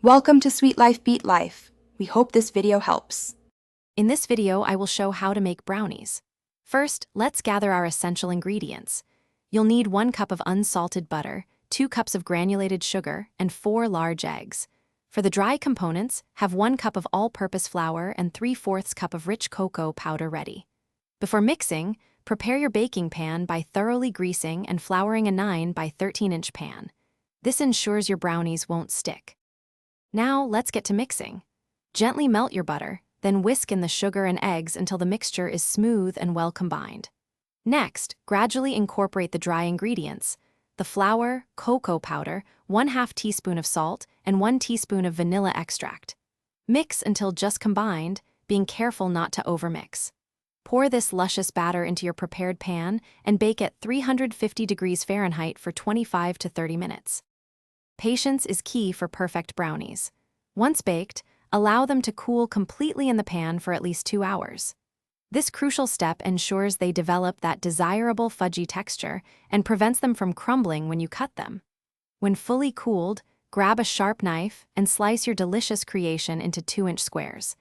Welcome to Sweet Life Beat Life. We hope this video helps. In this video, I will show how to make brownies. First, let's gather our essential ingredients. You'll need 1 cup of unsalted butter, 2 cups of granulated sugar, and 4 large eggs. For the dry components, have 1 cup of all-purpose flour and 3/4 cup of rich cocoa powder ready. Before mixing, prepare your baking pan by thoroughly greasing and flouring a 9 by 13-inch pan. This ensures your brownies won't stick. Now, let's get to mixing. Gently melt your butter, then whisk in the sugar and eggs until the mixture is smooth and well combined. Next, gradually incorporate the dry ingredients: the flour, cocoa powder, 1/2 teaspoon of salt, and 1 teaspoon of vanilla extract. Mix until just combined, being careful not to overmix. Pour this luscious batter into your prepared pan and bake at 350 degrees Fahrenheit for 25 to 30 minutes. Patience is key for perfect brownies. Once baked, allow them to cool completely in the pan for at least 2 hours. This crucial step ensures they develop that desirable fudgy texture and prevents them from crumbling when you cut them. When fully cooled, grab a sharp knife and slice your delicious creation into 2-inch squares.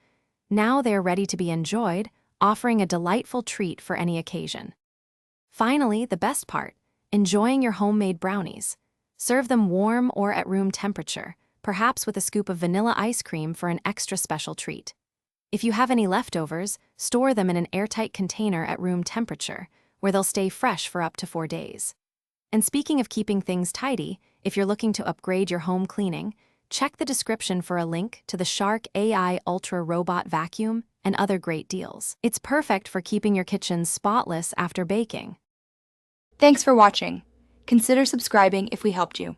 Now they are ready to be enjoyed, offering a delightful treat for any occasion. Finally, the best part: enjoying your homemade brownies. Serve them warm or at room temperature, perhaps with a scoop of vanilla ice cream for an extra special treat. If you have any leftovers, store them in an airtight container at room temperature, where they'll stay fresh for up to 4 days. And speaking of keeping things tidy, if you're looking to upgrade your home cleaning, check the description for a link to the Shark AI Ultra Robot Vacuum and other great deals. It's perfect for keeping your kitchen spotless after baking. Thanks for watching. Consider subscribing if we helped you.